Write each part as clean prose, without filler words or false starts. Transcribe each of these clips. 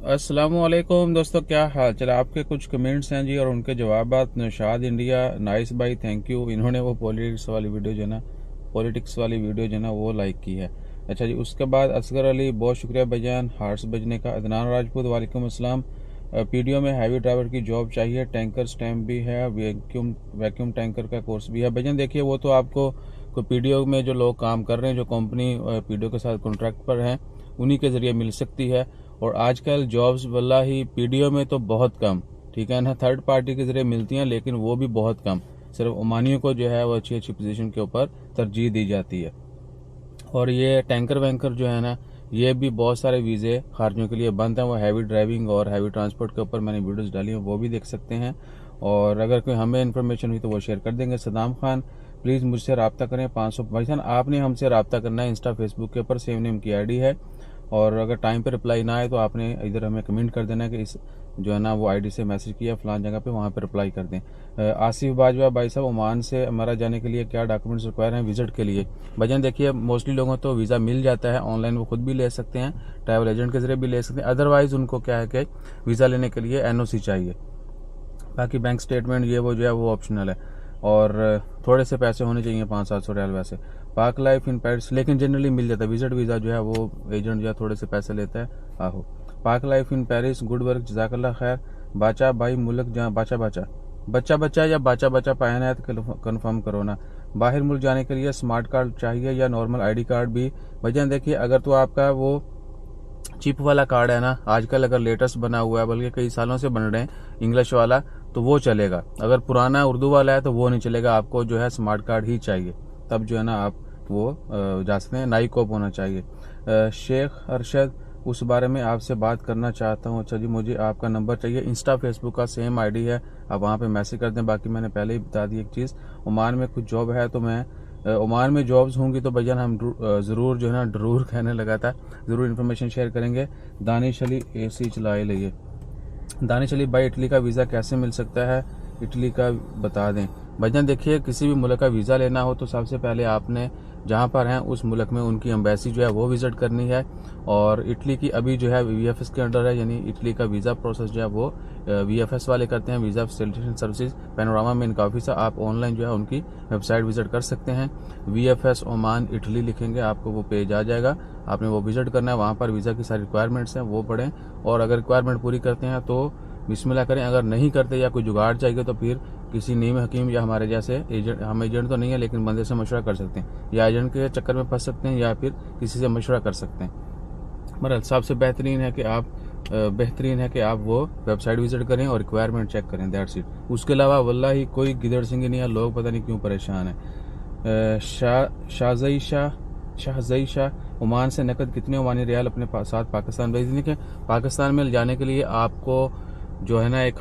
अस्सलामुअलैकुम दोस्तों, क्या हाल चल। आपके कुछ कमेंट्स हैं जी और उनके जवाबात। नौशाद इंडिया, नाइस भाई, थैंक यू। इन्होंने वो पॉलिटिक्स वाली वीडियो जो है ना वो लाइक की है। अच्छा जी, उसके बाद असगर अली, बहुत शुक्रिया भाईजान हार्ट्स बजने का। अदनान राजपूत, वालेकुम अस्सलाम। पीडीओ में हैवी ड्राइवर की जॉब चाहिए, टैंकर स्टैम्प भी है, वैक्यूम टैंकर का कोर्स भी है। भाईजान देखिए, वो तो आपको पीडीओ में जो लोग काम कर रहे हैं, जो कंपनी पीडीओ के साथ कॉन्ट्रैक्ट पर हैं, उन्हीं के जरिए मिल सकती है। और आजकल जॉब्स वल्ला ही पीडीओ में तो बहुत कम, ठीक है ना, थर्ड पार्टी के जरिए मिलती हैं, लेकिन वो भी बहुत कम। सिर्फ ओमानियों को जो है वो अच्छी अच्छी पोजीशन के ऊपर तरजीह दी जाती है। और ये टैंकर वैंकर जो है ना, ये भी बहुत सारे वीज़े खारिजियों के लिए बंद हैं। वो हैवी ड्राइविंग और हैवी ट्रांसपोर्ट के ऊपर मैंने वीडियोस डाली हैं, वो भी देख सकते हैं। और अगर कोई हमें इन्फॉर्मेशन हुई तो वो शेयर कर देंगे। सदाम खान, प्लीज़ मुझसे रब्ता करें 500। भाई साहब, आपने हमसे रब्ता करना है इंस्टा फेसबुक के ऊपर, सेम नेम की आईडी है। और अगर टाइम पे रिप्लाई ना आए तो आपने इधर हमें कमेंट कर देना कि इस जो है ना वो आईडी से मैसेज किया फलान जगह पे, वहाँ पे रिप्लाई कर दें। आसिफ बाजवा, भाई साहब, ओमान से हमारा जाने के लिए क्या डॉक्यूमेंट्स रिक्वायर हैं विजिट के लिए? भजन देखिए, मोस्टली लोगों तो वीज़ा मिल जाता है ऑनलाइन, वो खुद भी ले सकते हैं, ट्रैवल एजेंट के जरिए भी ले सकते हैं। अदरवाइज उनको क्या है कि वीज़ा लेने के लिए एनओसी चाहिए। बाकी बैंक स्टेटमेंट ये वो जो है वो ऑप्शनल है। और थोड़े से पैसे होने चाहिए, 500-700 रियाल वैसे। पाक लाइफ इन पेरिस, लेकिन जनरली मिल जाता है। विजिट वीज़ा जो है वो एजेंट जो है थोड़े से पैसे लेता है। आहो, पाक life in Paris, good work, जज़ाकल्लाह खैर। बाचा भाई मुल्क जहाँ बच्चा या बाचा पहना है तो कन्फर्म करो ना। बाहर मुल्क जाने के लिए स्मार्ट कार्ड चाहिए या नॉर्मल आईडी कार्ड भी? भैया देखिए, अगर तो आपका वो चिप वाला कार्ड है ना, आजकल अगर लेटेस्ट बना हुआ है, बल्कि कई सालों से बन रहे हैं, इंग्लिश वाला, तो वो चलेगा। अगर पुराना उर्दू वाला है तो वो नहीं चलेगा, आपको जो है स्मार्ट कार्ड ही चाहिए, तब जो है ना आप वो जा सकते हैं। नाई कोप होना चाहिए। शेख अरशद, उस बारे में आपसे बात करना चाहता हूँ। अच्छा जी, मुझे आपका नंबर चाहिए। इंस्टा फेसबुक का सेम आईडी है, आप वहाँ पे मैसेज कर दें। बाकी मैंने पहले ही बता दी एक चीज़, ओमान में कुछ जॉब है तो मैं ओमान में जॉब्स होंगी तो भैया हम ज़रूर जो है ना ज़रूर कहने लगा था, ज़रूर इन्फॉर्मेशन शेयर करेंगे। दानिश अली, एसी चलाए लिए। दानिश अली भाई, इटली का वीज़ा कैसे मिल सकता है? इटली का बता दें। भैया देखिए, किसी भी मुल्क का वीज़ा लेना हो तो सबसे पहले आपने जहाँ पर हैं उस मुल्क में उनकी एम्बेसी जो है वो विजिट करनी है। और इटली की अभी जो है वीएफएस के अंडर है, यानी इटली का वीज़ा प्रोसेस जो है वो वीएफएस वाले करते हैं, वीज़ा फैसिलिटेशन सर्विसेज। पैनोरामा में इनका ऑफिस है, आप ऑनलाइन जो है उनकी वेबसाइट विजिट कर सकते हैं। वीएफएस ओमान इटली लिखेंगे, आपको वो पेज आ जाएगा, आपने वो विजिट करना है। वहाँ पर वीज़ा की सारी रिक्वायरमेंट्स हैं, वो पढ़ें। और अगर रिक्वायरमेंट पूरी करते हैं तो बिस्मिल्लाह करें। अगर नहीं करते या कोई जुगाड़ चाहिए तो फिर किसी नीम हकीम या हमारे जैसे एजेंट, हम एजेंट तो नहीं है लेकिन बंदे से मशवरा कर सकते हैं, या एजेंट के चक्कर में फंस सकते हैं, या फिर किसी से मशवरा कर सकते हैं। मगर सबसे बेहतरीन है कि आप वो वेबसाइट विजिट करें और रिक्वायरमेंट चेक करें, दैट्स इट। उसके अलावा वल्लाह ही कोई गिदड़ सिंह नहीं है, लोग पता नहीं क्यों परेशान है। शाहजई शाह, ओमान से नकद कितने ओमानी रियाल अपने साथ पाकिस्तान भेज देंगे? पाकिस्तान में जाने के लिए आपको जो है ना एक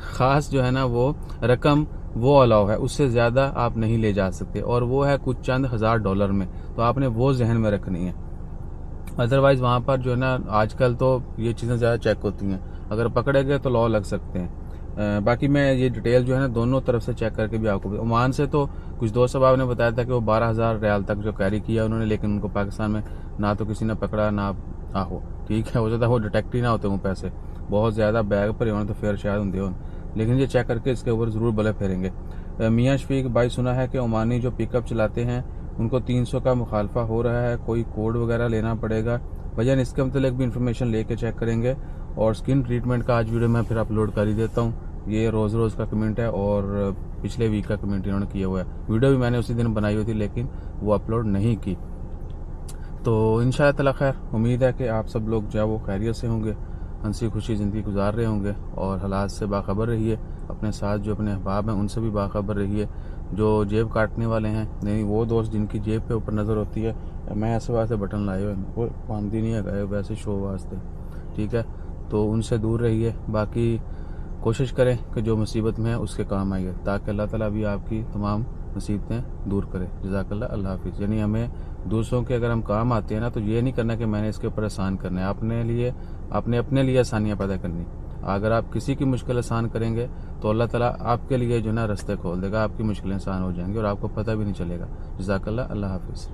खास जो है ना वो रकम वो अलाउ है, उससे ज़्यादा आप नहीं ले जा सकते, और वो है कुछ चंद $1000 में, तो आपने वो जहन में रखनी है। अदरवाइज वहाँ पर जो है ना आजकल तो ये चीज़ें ज़्यादा चेक होती हैं, अगर पकड़े गए तो लॉ लग सकते हैं। बाकी मैं ये डिटेल जो है ना दोनों तरफ से चेक करके भी आपको, ओमान से तो कुछ दोस्त साहब ने बताया था कि वो 12,000 रियाल तक जो कैरी किया उन्होंने, लेकिन उनको पाकिस्तान में ना तो किसी ने पकड़ा ना आहो, ठीक है, हो जाता वो डिटेक्ट ही ना होते वो पैसे बहुत ज़्यादा बैग पर होने तो फिर शायद होंगे हो, लेकिन ये चेक करके इसके ऊपर ज़रूर बले फेरेंगे। मियाँ शफीक भाई, सुना है कि ओमानी जो पिकअप चलाते हैं उनको 300 का मुखालफा हो रहा है, कोई कोड वगैरह लेना पड़ेगा? भैया इसके मतलब भी इन्फॉर्मेशन लेके चेक करेंगे। और स्किन ट्रीटमेंट का आज वीडियो मैं फिर अपलोड कर ही देता हूँ, ये रोज़ का कमेंट है और पिछले वीक का कमेंट इन्होंने किया हुआ है। वीडियो भी मैंने उसी दिन बनाई हुई थी लेकिन वो अपलोड नहीं की। तो इंशाअल्लाह ताला खैर, उम्मीद है कि आप सब लोग जो है वो खैरियत से होंगे, हंसी खुशी ज़िंदगी गुजार रहे होंगे, और हालात से बाखबर रहिए। अपने साथ जो अपने अहबाब हैं उनसे भी बाखबर रहिए। जो जेब काटने वाले हैं, नहीं वो दोस्त जिनकी जेब पे ऊपर नज़र होती है, मैं ऐसे वास्ते बटन लाए हुए वो पामदी नहीं है, वैसे शो वास्ते, ठीक है, तो उनसे दूर रहिए। बाकी कोशिश करें कि जो मुसीबत में है उसके काम आइए, ताकि अल्लाह ताला भी आपकी तमाम मुसीबतें दूर करे। जज़ाकल्लाह, अल्लाह हाफिज़। यानी हमें दूसरों के अगर हम काम आते हैं ना, तो ये नहीं करना कि मैंने इसके ऊपर आसान करना है, आपने अपने लिए आसानियाँ पैदा करनी। अगर आप किसी की मुश्किल आसान करेंगे तो अल्लाह ताला आपके लिए जो ना रास्ते खोल देगा, आपकी मुश्किलें आसान हो जाएंगी और आपको पता भी नहीं चलेगा। जज़ाकल्लाह, अल्लाह हाफिज़।